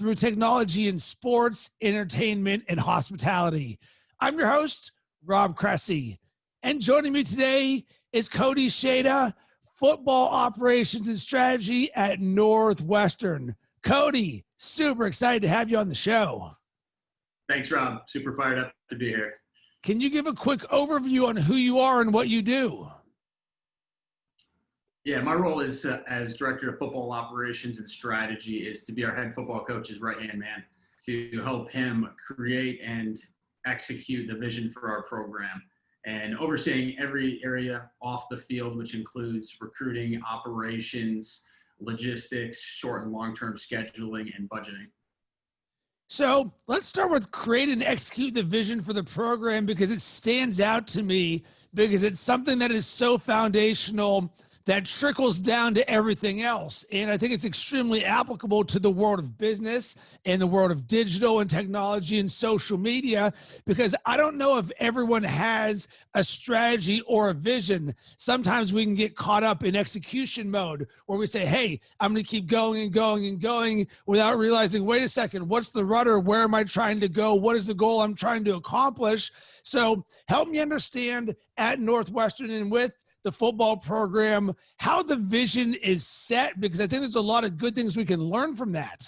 through technology in sports, entertainment, and hospitality. I'm your host, Rob Cressy. And joining me today is Cody, football operations and strategy at Northwestern. Cody, super excited to have you on the show. Thanks, Rob. Super fired up to be here. Can you give a quick overview on who you are and what you do? Yeah, my role is as director of football operations and strategy is to be our head football coach's right-hand man, to help him create and execute the vision for our program and overseeing every area off the field, which includes recruiting, operations, logistics, short and long-term scheduling, and budgeting. So let's start with create and execute the vision for the program, because it stands out to me because it's something that is so foundational that trickles down to everything else. And I think it's extremely applicable to the world of business and the world of digital and technology and social media, because I don't know if everyone has a strategy or a vision. Sometimes we can get caught up in execution mode where we say, hey, I'm going to keep going and going and going without realizing, wait a second, what's the rudder? Where am I trying to go? What is the goal I'm trying to accomplish? So help me understand at Northwestern and with the football program, how the vision is set, because I think there's a lot of good things we can learn from that.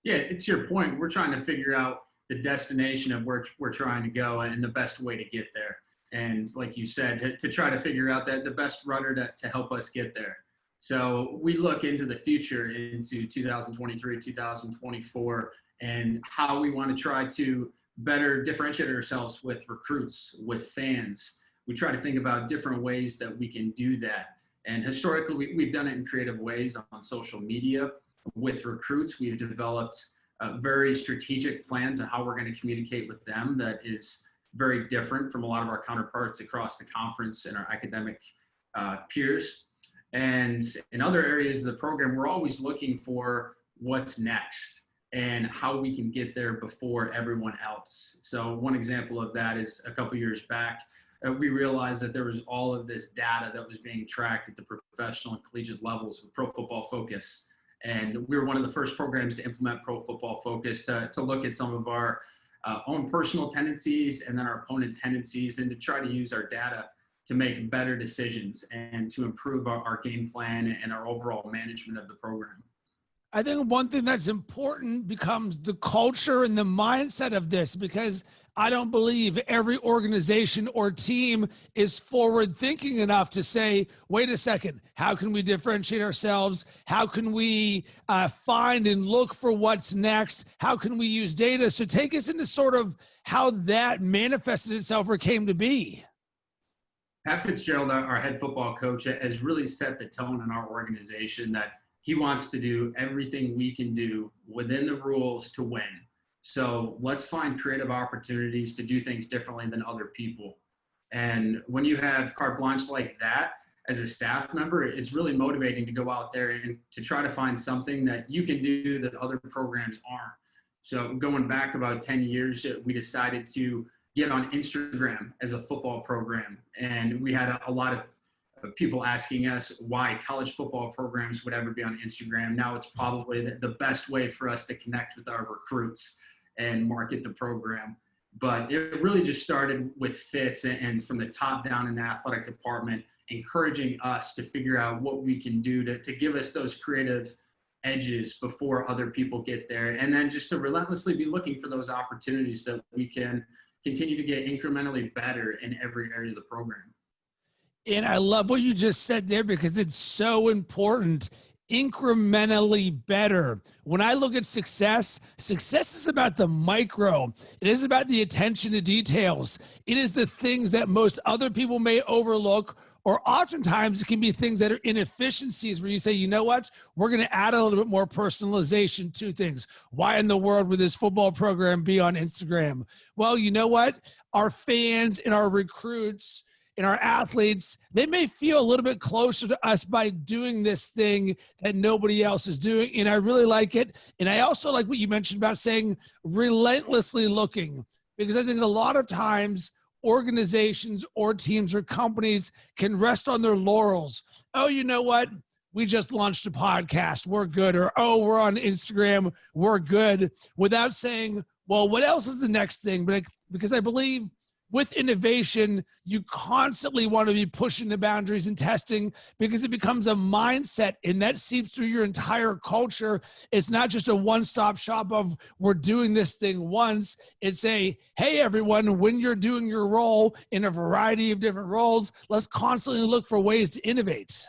Yeah, it's your point. We're trying to figure out the destination of where we're trying to go and the best way to get there. And like you said, to try to figure out that the best rudder to help us get there. So we look into the future, into 2023, 2024, and how we want to try to better differentiate ourselves with recruits, with fans. We try to think about different ways that we can do that. And historically, we've done it in creative ways on social media. With recruits, we've developed very strategic plans on how we're going to communicate with them that is very different from a lot of our counterparts across the conference and our academic peers. And in other areas of the program, we're always looking for what's next and how we can get there before everyone else. So one example of that is a couple years back, we realized that there was all of this data that was being tracked at the professional and collegiate levels with Pro Football Focus. And we were one of the first programs to implement Pro Football Focus to look at some of our own personal tendencies and then our opponent tendencies, and to try to use our data to make better decisions and to improve our game plan and our overall management of the program. I think one thing that's important becomes the culture and the mindset of this, because I don't believe every organization or team is forward thinking enough to say, wait a second, how can we differentiate ourselves? How can we find and look for what's next? How can we use data? So take us into sort of how that manifested itself or came to be. Pat Fitzgerald, our head football coach, has really set the tone in our organization that he wants to do everything we can do within the rules to win. So let's find creative opportunities to do things differently than other people. And when you have carte blanche like that as a staff member, it's really motivating to go out there and to try to find something that you can do that other programs aren't. So going back about 10 years, we decided to get on Instagram as a football program. And we had a lot of people asking us why college football programs would ever be on Instagram. Now it's probably the best way for us to connect with our recruits and market the program. But it really just started with Fitz and from the top down in the athletic department, encouraging us to figure out what we can do to give us those creative edges before other people get there. And then just to relentlessly be looking for those opportunities that we can continue to get incrementally better in every area of the program. And I love what you just said there, because it's so important. Incrementally better. When I look at success is about the micro. It is about the attention to details. It is the things that most other people may overlook, or oftentimes it can be things that are inefficiencies where you say, you know what, we're going to add a little bit more personalization to things. Why in the world would this football program be on Instagram? Well, you know what? Our fans and our recruits and our athletes, they may feel a little bit closer to us by doing this thing that nobody else is doing. And I really like it. And I also like what you mentioned about saying relentlessly looking, because I think a lot of times organizations or teams or companies can rest on their laurels. Oh, you know what? we just launched a podcast, we're good, or, oh, we're on Instagram, we're good, without saying, well, what else is the next thing? But because I believe with innovation, you constantly want to be pushing the boundaries and testing, because it becomes a mindset and that seeps through your entire culture. It's not just a one-stop shop of we're doing this thing once. It's a, hey, everyone, when you're doing your role in a variety of different roles, let's constantly look for ways to innovate.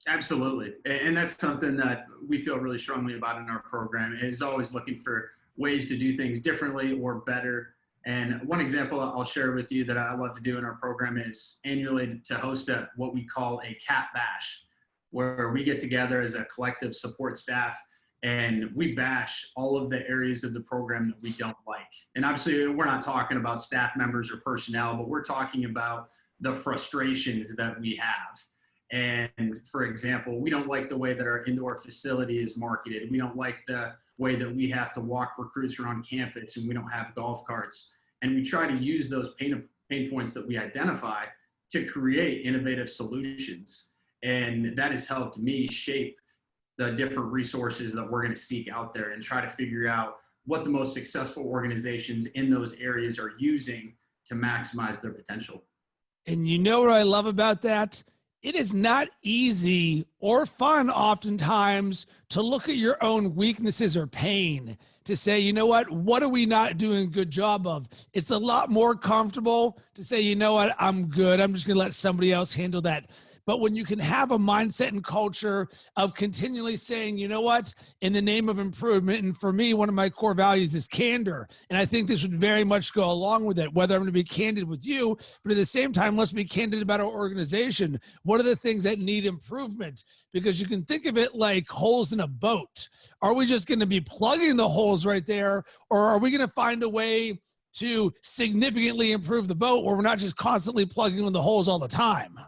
Absolutely. And that's something that we feel really strongly about in our program, is always looking for ways to do things differently or better. And one example I'll share with you that I love to do in our program is annually to host what we call a cat bash, where we get together as a collective support staff and we bash all of the areas of the program that we don't like. And obviously we're not talking about staff members or personnel, but we're talking about the frustrations that we have. And for example, we don't like the way that our indoor facility is marketed. We don't like the way that we have to walk recruits around campus and we don't have golf carts. And we try to use those pain points that we identify to create innovative solutions. And that has helped me shape the different resources that we're going to seek out there and try to figure out what the most successful organizations in those areas are using to maximize their potential. And you know what I love about that? It is not easy or fun oftentimes to look at your own weaknesses or pain to say, you know what are we not doing a good job of? It's a lot more comfortable to say, you know what, I'm good. I'm just going to let somebody else handle that. But when you can have a mindset and culture of continually saying, you know what, in the name of improvement, and for me, one of my core values is candor. And I think this would very much go along with it, whether I'm going to be candid with you, but at the same time, let's be candid about our organization. What are the things that need improvement? Because you can think of it like holes in a boat. Are we just going to be plugging the holes right there? Or are we going to find a way to significantly improve the boat where we're not just constantly plugging in the holes all the time?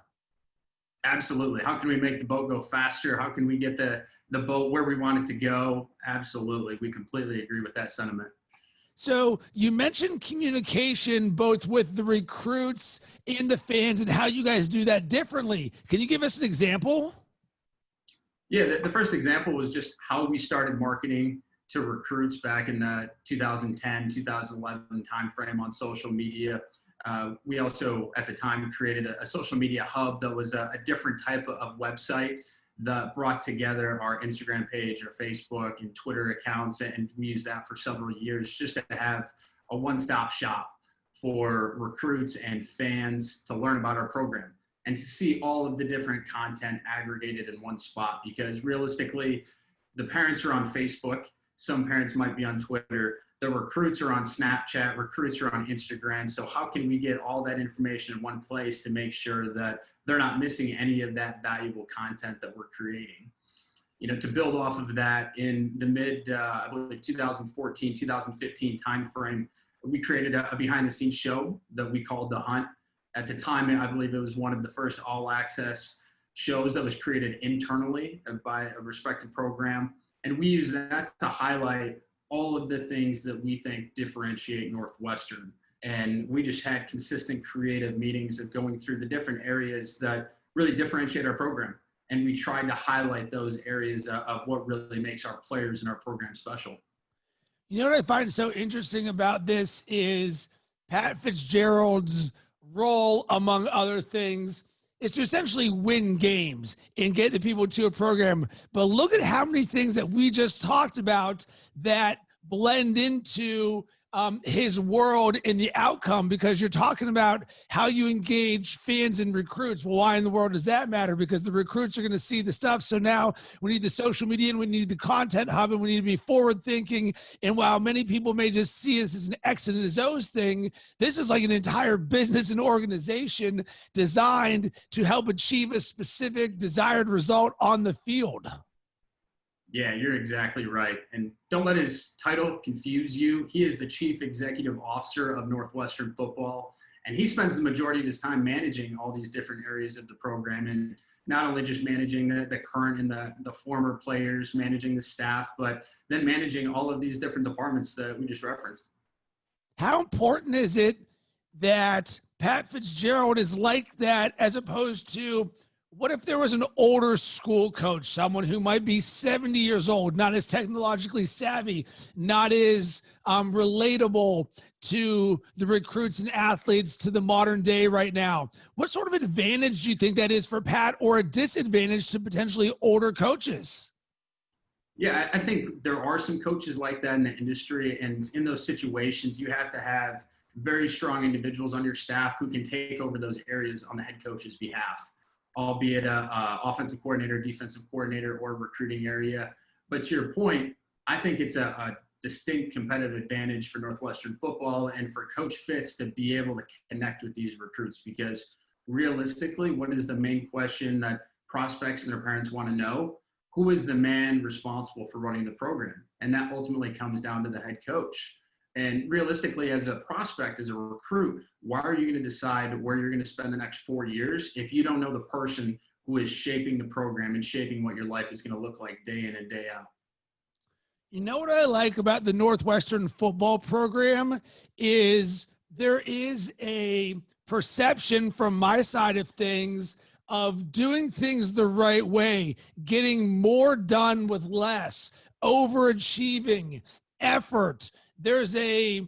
Absolutely. How can we make the boat go faster? How can we get the boat where we want it to go? Absolutely. We completely agree with that sentiment. So you mentioned communication both with the recruits and the fans and how you guys do that differently. Can you give us an example? Yeah, the first example was just how we started marketing to recruits back in the 2010, 2011 timeframe on social media. We also, at the time, created a social media hub that was a different type of website that brought together our Instagram page, our Facebook and Twitter accounts, and we used that for several years just to have a one-stop shop for recruits and fans to learn about our program and to see all of the different content aggregated in one spot. Because realistically, the parents are on Facebook, some parents might be on Twitter, the recruits are on Snapchat, recruits are on Instagram. So how can we get all that information in one place to make sure that they're not missing any of that valuable content that we're creating? You know, to build off of that, in the mid, I believe 2014, 2015 timeframe, we created a behind the scenes show that we called The Hunt. At the time, I believe it was one of the first all access shows that was created internally by a respected program. And we use that to highlight all of the things that we think differentiate Northwestern. And we just had consistent creative meetings of going through the different areas that really differentiate our program. And we tried to highlight those areas of what really makes our players and our program special. You know what I find so interesting about this is Pat Fitzgerald's role, among other things, is to essentially win games and get the people to a program. But look at how many things that we just talked about that blend into his world in the outcome, because you're talking about how you engage fans and recruits. Well, why in the world does that matter? Because the recruits are going to see the stuff. So now we need the social media and we need the content hub and we need to be forward thinking. And while many people may just see this as an X and an O's thing, this is like an entire business and organization designed to help achieve a specific desired result on the field. Yeah, you're exactly right. And don't let his title confuse you. He is the Chief Executive Officer of Northwestern football, and he spends the majority of his time managing all these different areas of the program, and not only just managing the current and the former players, managing the staff, but then managing all of these different departments that we just referenced. How important is it that Pat Fitzgerald is like that, as opposed to What if there was an older school coach, someone who might be 70 years old, not as technologically savvy, not as relatable to the recruits and athletes to the modern day right now? What sort of advantage do you think that is for Pat, or a disadvantage to potentially older coaches? Yeah, I think there are some coaches like that in the industry. And in those situations, you have to have very strong individuals on your staff who can take over those areas on the head coach's behalf, albeit a offensive coordinator, defensive coordinator, or recruiting area. But to your point, I think it's a distinct competitive advantage for Northwestern football and for Coach Fitz to be able to connect with these recruits, because realistically, what is the main question that prospects and their parents want to know? Who is the man responsible for running the program? And that ultimately comes down to the head coach. And realistically, as a prospect, as a recruit, why are you going to decide where you're going to spend the next 4 years if you don't know the person who is shaping the program and shaping what your life is going to look like day in and day out? You know what I like about the Northwestern football program is there is a perception from my side of things of doing things the right way, getting more done with less, overachieving, effort. There's a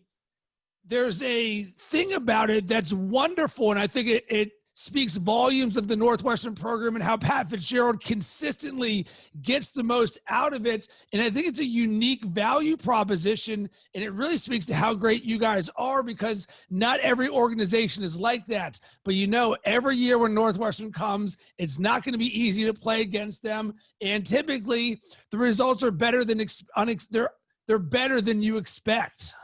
thing about it that's wonderful, and I think it speaks volumes of the Northwestern program and how Pat Fitzgerald consistently gets the most out of it. And I think it's a unique value proposition, and it really speaks to how great you guys are, because not every organization is like that. But every year when Northwestern comes, it's not going to be easy to play against them, and typically the results are better than they're better than you expect.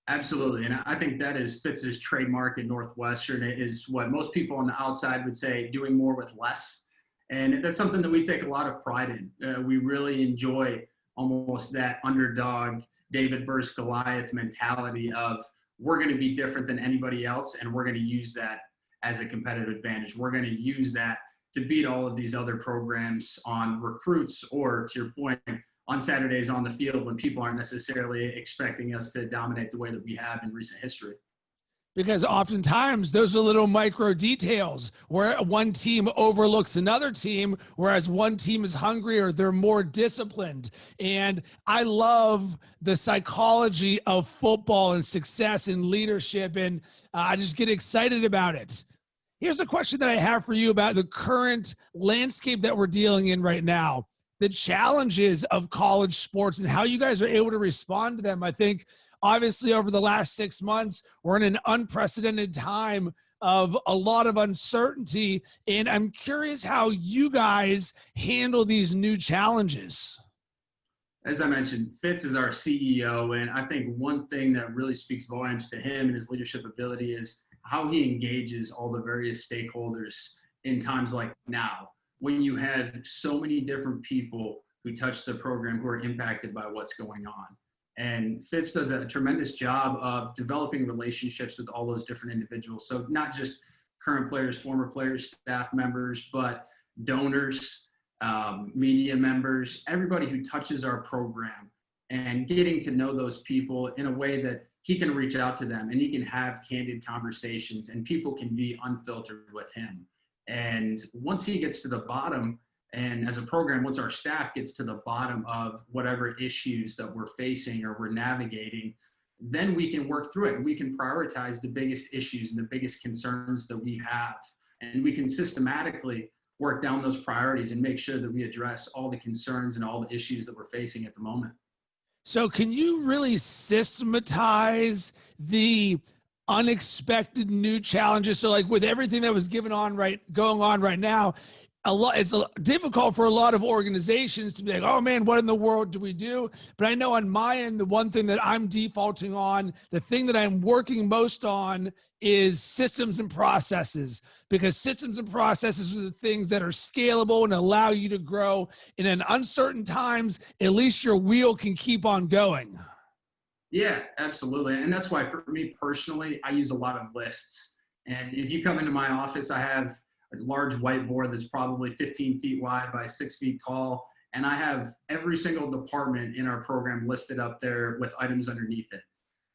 Absolutely. And I think that is Fitz's trademark at Northwestern. It is what most people on the outside would say, doing more with less. And that's something that we take a lot of pride in. We really enjoy almost that underdog, David versus Goliath mentality of, we're going to be different than anybody else, and we're going to use that as a competitive advantage. We're going to use that to beat all of these other programs on recruits, or to your point, on Saturdays on the field when people aren't necessarily expecting us to dominate the way that we have in recent history. Because oftentimes those are little micro details where one team overlooks another team, whereas one team is hungrier, they're more disciplined. And I love the psychology of football and success and leadership, and I just get excited about it. Here's a question that I have for you about the current landscape that we're dealing in right now, the challenges of college sports and how you guys are able to respond to them. I think obviously over the last 6 months, we're in an unprecedented time of a lot of uncertainty. And I'm curious how you guys handle these new challenges. As I mentioned, Fitz is our CEO. And I think one thing that really speaks volumes to him and his leadership ability is how he engages all the various stakeholders in times like now, when you have so many different people who touch the program who are impacted by what's going on. And Fitz does a tremendous job of developing relationships with all those different individuals. So not just current players, former players, staff members, but donors, media members, everybody who touches our program, and getting to know those people in a way that he can reach out to them and he can have candid conversations and people can be unfiltered with him. And once he gets to the bottom, and as a program, once our staff gets to the bottom of whatever issues that we're facing or we're navigating, then we can work through it and we can prioritize the biggest issues and the biggest concerns that we have. And we can systematically work down those priorities and make sure that we address all the concerns and all the issues that we're facing at the moment. So can you really systematize the unexpected new challenges? So like with everything that was going on right now, it's difficult for a lot of organizations to be like, oh man, what in the world do we do? But I know on my end, the one thing that I'm defaulting on, the thing that I'm working most on, is systems and processes, because systems and processes are the things that are scalable and allow you to grow in an uncertain times. At least your wheel can keep on going. Yeah, absolutely. And that's why for me personally, I use a lot of lists. And if you come into my office, I have a large whiteboard that's probably 15 feet wide by 6 feet tall. And I have every single department in our program listed up there with items underneath it.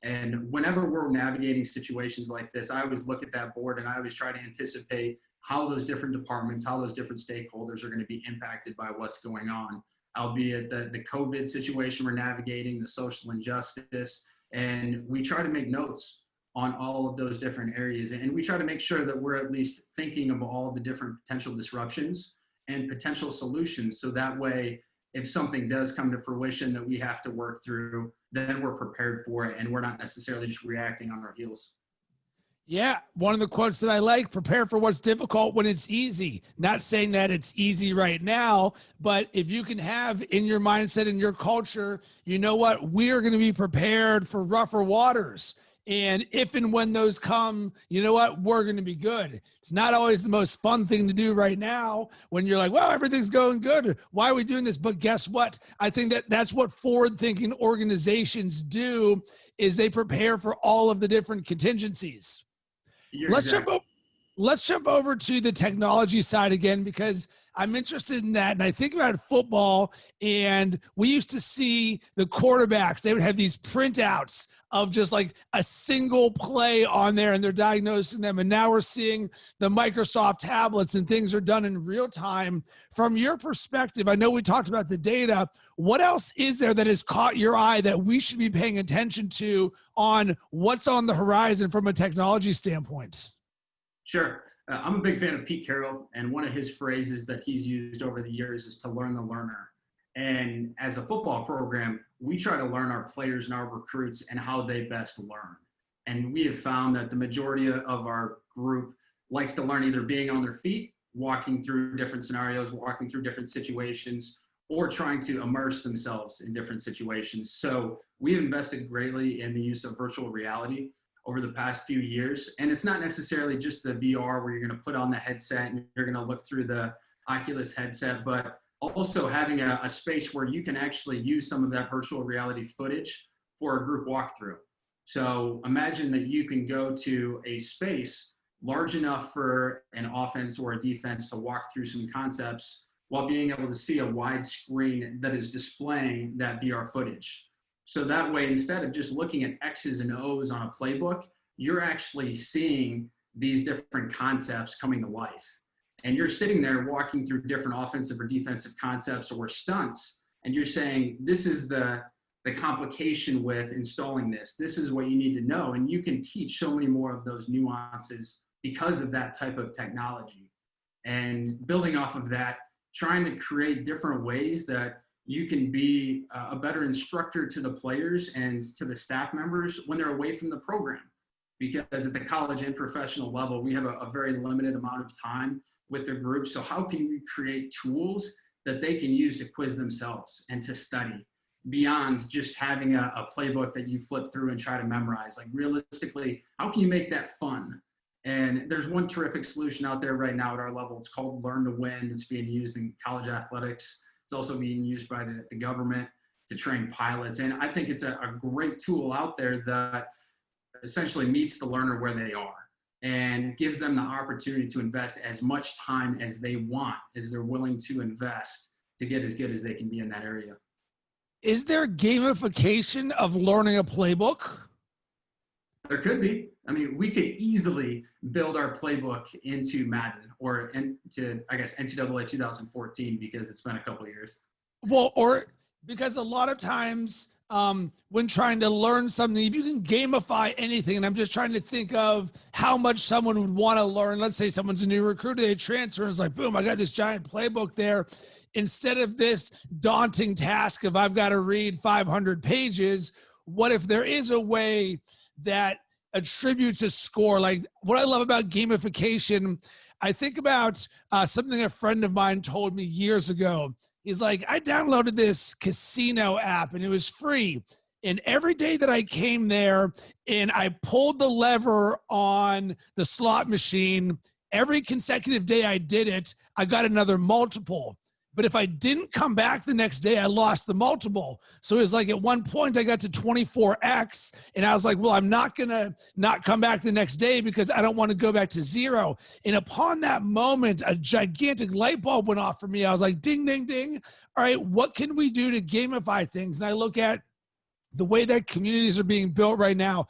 And whenever we're navigating situations like this, I always look at that board and I always try to anticipate how those different departments, how those different stakeholders are going to be impacted by what's going on, albeit the COVID situation we're navigating, the social injustice, and we try to make notes on all of those different areas. And we try to make sure that we're at least thinking of all the different potential disruptions and potential solutions. So that way, if something does come to fruition that we have to work through, then we're prepared for it and we're not necessarily just reacting on our heels. Yeah, one of the quotes that I like, prepare for what's difficult when it's easy. Not saying that it's easy right now, but if you can have in your mindset and your culture, you know what, we are going to be prepared for rougher waters. And if and when those come, you know what, we're going to be good. It's not always the most fun thing to do right now when you're like, well, everything's going good. Why are we doing this? But guess what? I think that that's what forward-thinking organizations do, is they prepare for all of the different contingencies. Let's jump over to the technology side again, because I'm interested in that. And I think about football, and we used to see the quarterbacks, they would have these printouts of just like a single play on there, and they're diagnosing them. And now we're seeing the Microsoft tablets, and things are done in real time. From your perspective, I know we talked about the data. What else is there that has caught your eye that we should be paying attention to on what's on the horizon from a technology standpoint? Sure. I'm a big fan of Pete Carroll, and one of his phrases that he's used over the years is to learn the learner. And as a football program, we try to learn our players and our recruits and how they best learn. And we have found that the majority of our group likes to learn either being on their feet, walking through different scenarios, walking through different situations, or trying to immerse themselves in different situations. So we have invested greatly in the use of virtual reality over the past few years. And it's not necessarily just the VR where you're going to put on the headset and you're going to look through the Oculus headset, but also having a space where you can actually use some of that virtual reality footage for a group walkthrough. So imagine that you can go to a space large enough for an offense or a defense to walk through some concepts while being able to see a wide screen that is displaying that VR footage. So that way, instead of just looking at X's and O's on a playbook, you're actually seeing these different concepts coming to life. And you're sitting there walking through different offensive or defensive concepts or stunts, and you're saying, this is the complication with installing this. This is what you need to know. And you can teach so many more of those nuances because of that type of technology. And building off of that, trying to create different ways that you can be a better instructor to the players and to the staff members when they're away from the program. Because at the college and professional level, we have a very limited amount of time with the group. So how can we create tools that they can use to quiz themselves and to study beyond just having a playbook that you flip through and try to memorize? Like, realistically, how can you make that fun? And there's one terrific solution out there right now at our level. It's called Learn to Win. It's being used in college athletics. It's also being used by the government to train pilots. And I think it's a great tool out there that essentially meets the learner where they are and gives them the opportunity to invest as much time as they want, as they're willing to invest to get as good as they can be in that area. Is there gamification of learning a playbook? There could be. I mean, we could easily build our playbook into Madden or into, I guess, NCAA 2014, because it's been a couple of years. Well, or because a lot of times when trying to learn something, if you can gamify anything, and I'm just trying to think of how much someone would want to learn. Let's say someone's a new recruiter, they transfer, and it's like, boom, I got this giant playbook there. Instead of this daunting task of I've got to read 500 pages, what if there is a way that attributes a score? Like, what I love about gamification, I think about something a friend of mine told me years ago. He's like, I downloaded this casino app and it was free. And every day that I came there and I pulled the lever on the slot machine, every consecutive day I did it, I got another multiple. But if I didn't come back the next day, I lost the multiple. So it was like at one point I got to 24x, and I was like, well, I'm not going to not come back the next day because I don't want to go back to zero. And upon that moment, a gigantic light bulb went off for me. I was like, ding, ding, ding. All right, what can we do to gamify things? And I look at the way that communities are being built right now.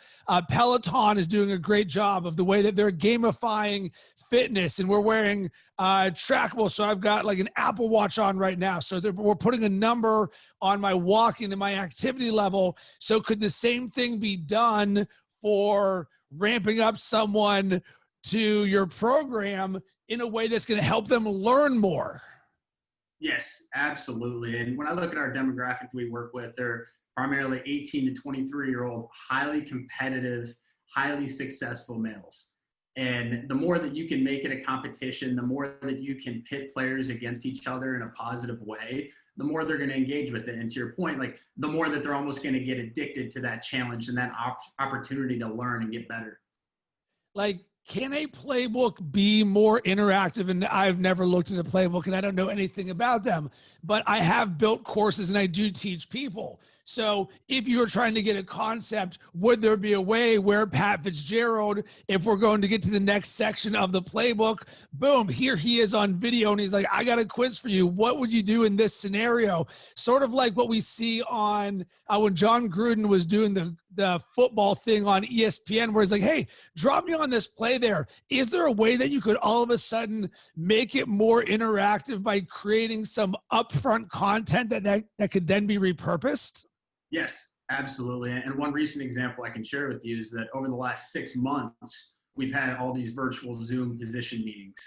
Peloton is doing a great job of the way that they're gamifying fitness and we're wearing trackable. So I've got like an Apple Watch on right now. So we're putting a number on my walking and my activity level. So could the same thing be done for ramping up someone to your program in a way that's going to help them learn more? Yes, absolutely. And when I look at our demographic that we work with, they're primarily 18 to 23-year-old, highly competitive, highly successful males. And the more that you can make it a competition, the more that you can pit players against each other in a positive way, the more they're going to engage with it. And to your point, like the more that they're almost going to get addicted to that challenge and that opportunity to learn and get better. Like, can a playbook be more interactive? And I've never looked at a playbook and I don't know anything about them, but I have built courses and I do teach people. So if you're trying to get a concept, would there be a way where Pat Fitzgerald, if we're going to get to the next section of the playbook, boom, here he is on video and he's like, I got a quiz for you. What would you do in this scenario? Sort of like what we see on when John Gruden was doing the football thing on ESPN, where he's like, hey, drop me on this play there. Is there a way that you could all of a sudden make it more interactive by creating some upfront content that could then be repurposed? Yes, absolutely. And one recent example I can share with you is that over the last 6 months, we've had all these virtual Zoom position meetings.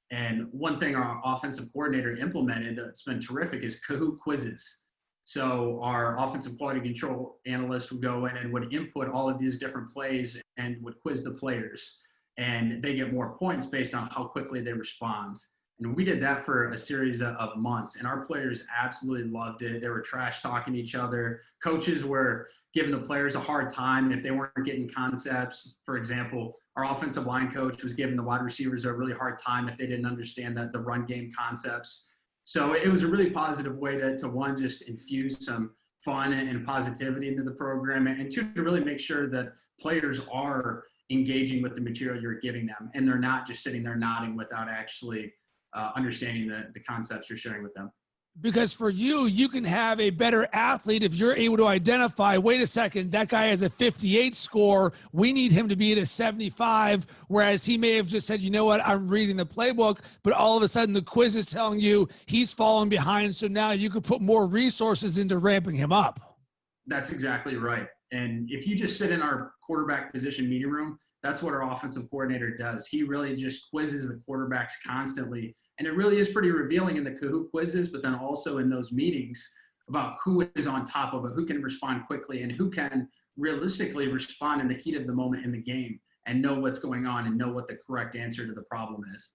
And one thing our offensive coordinator implemented that's been terrific is Kahoot quizzes. So our offensive quality control analyst would go in and would input all of these different plays and would quiz the players. And they get more points based on how quickly they respond. And we did that for a series of months, and our players absolutely loved it. They were trash talking each other. Coaches were giving the players a hard time if they weren't getting concepts. For example, our offensive line coach was giving the wide receivers a really hard time if they didn't understand the run game concepts. So it was a really positive way to one, just infuse some fun and positivity into the program, and two, to really make sure that players are engaging with the material you're giving them, and they're not just sitting there nodding without actually understanding the concepts you're sharing with them. Because for you, you can have a better athlete if you're able to identify, wait a second, that guy has a 58 score. We need him to be at a 75. Whereas he may have just said, you know what, I'm reading the playbook, but all of a sudden the quiz is telling you he's falling behind. So now you could put more resources into ramping him up. That's exactly right. And if you just sit in our quarterback position meeting room, that's what our offensive coordinator does. He really just quizzes the quarterbacks constantly. And it really is pretty revealing in the Kahoot quizzes, but then also in those meetings about who is on top of it, who can respond quickly, and who can realistically respond in the heat of the moment in the game and know what's going on and know what the correct answer to the problem is.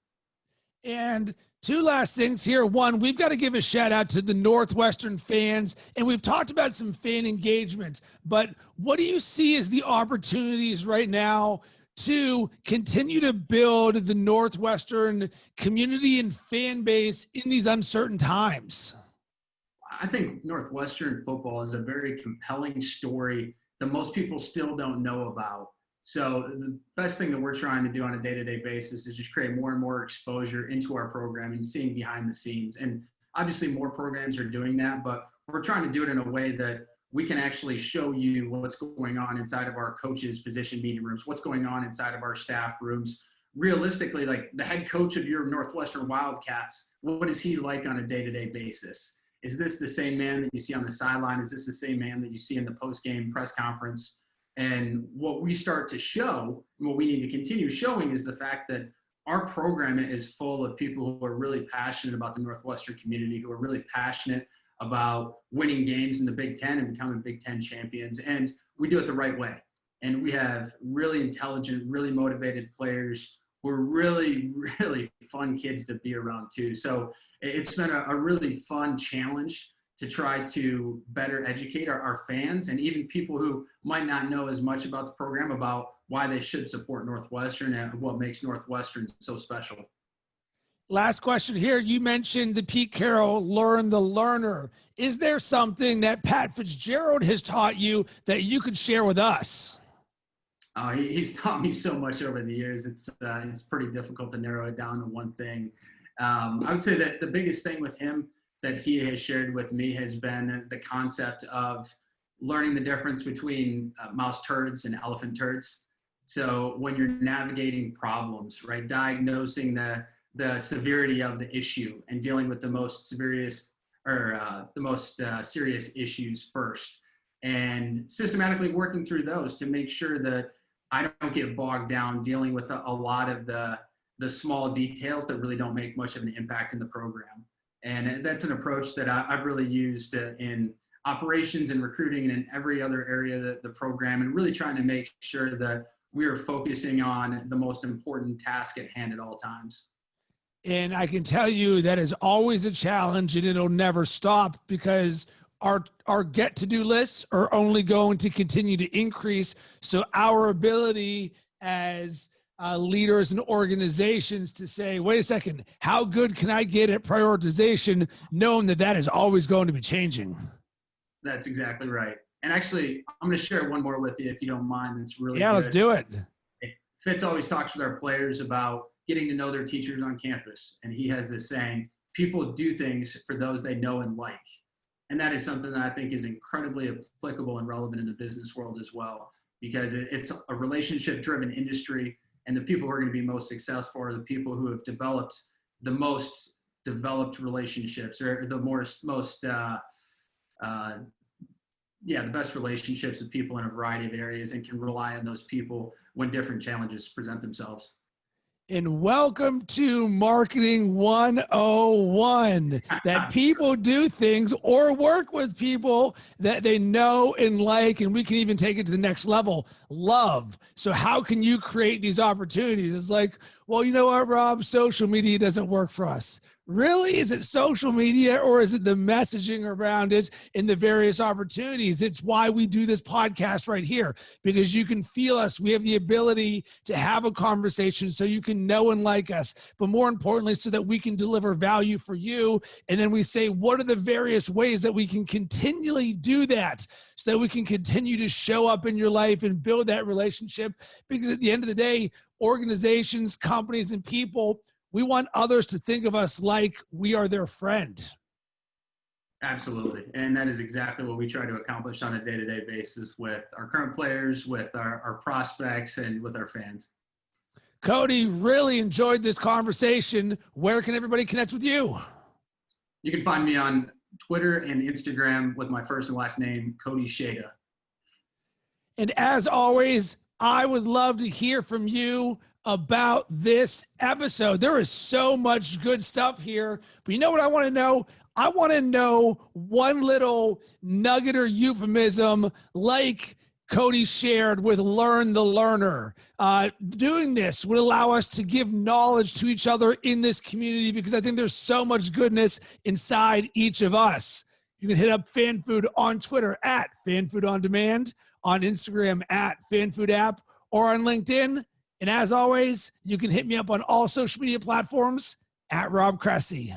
And two last things here. One, we've got to give a shout out to the Northwestern fans, and we've talked about some fan engagement, but what do you see as the opportunities right now to continue to build the Northwestern community and fan base in these uncertain times? I think Northwestern football is a very compelling story that most people still don't know about. So the best thing that we're trying to do on a day-to-day basis is just create more and more exposure into our program and seeing behind the scenes. And obviously more programs are doing that, but we're trying to do it in a way that we can actually show you what's going on inside of our coaches' position meeting rooms, what's going on inside of our staff rooms. Realistically, like the head coach of your Northwestern Wildcats, what is he like on a day-to-day basis? Is this the same man that you see on the sideline? Is this the same man that you see in the post-game press conference? And what we start to show, what we need to continue showing, is the fact that our program is full of people who are really passionate about the Northwestern community, who are really passionate about winning games in the Big Ten and becoming Big Ten champions. And we do it the right way. And we have really intelligent, really motivated players who are really, really fun kids to be around too. So it's been a really fun challenge to try to better educate our fans and even people who might not know as much about the program about why they should support Northwestern and what makes Northwestern so special. Last question here. You mentioned the Pete Carroll Learn the Learner. Is there something that Pat Fitzgerald has taught you that you could share with us? He's taught me so much over the years. It's pretty difficult to narrow it down to one thing. I would say that the biggest thing with him that he has shared with me has been the concept of learning the difference between mouse turds and elephant turds. So when you're navigating problems, right, diagnosing the severity of the issue and dealing with the most serious serious issues first, and systematically working through those to make sure that I don't get bogged down dealing with a lot of the small details that really don't make much of an impact in the program. And that's an approach that I've really used in operations and recruiting and in every other area of the program, and really trying to make sure that we are focusing on the most important task at hand at all times. And I can tell you that is always a challenge, and it'll never stop, because our get to do lists are only going to continue to increase. So our ability as leaders and organizations to say, wait a second, how good can I get at prioritization, knowing that that is always going to be changing. That's exactly right. And actually, I'm going to share one more with you if you don't mind. It's really good. Let's do it. Fitz always talks with our players about getting to know their teachers on campus. And he has this saying, people do things for those they know and like. And that is something that I think is incredibly applicable and relevant in the business world as well, because it's a relationship-driven industry, and the people who are going to be most successful are the people who have developed the most developed relationships, or the the best relationships with people in a variety of areas, and can rely on those people when different challenges present themselves. And welcome to Marketing 101, that people do things or work with people that they know and like, and we can even take it to the next level, love. So how can you create these opportunities? It's like, well, you know what, Rob, social media doesn't work for us. Really? Is it social media, or is it the messaging around it and the various opportunities? It's why we do this podcast right here, because you can feel us. We have the ability to have a conversation so you can know and like us, but more importantly, so that we can deliver value for you. And then we say, what are the various ways that we can continually do that, so that we can continue to show up in your life and build that relationship? Because at the end of the day, organizations, companies, and people, we want others to think of us like we are their friend. Absolutely. And that is exactly what we try to accomplish on a day-to-day basis with our current players, with our prospects, and with our fans. Cody, really enjoyed this conversation. Where can everybody connect with you? You can find me on Twitter and Instagram with my first and last name, Cody Shada. And as always, I would love to hear from you about this episode. There is so much good stuff here, but you know what I want to know? I want to know one little nugget or euphemism, like Cody shared with Learn the Learner. Doing this would allow us to give knowledge to each other in this community, because I think there's so much goodness inside each of us. You can hit up FanFood on Twitter at FanFood On Demand, on Instagram at FanFood App, or on LinkedIn. And as always, you can hit me up on all social media platforms at Rob Cressy.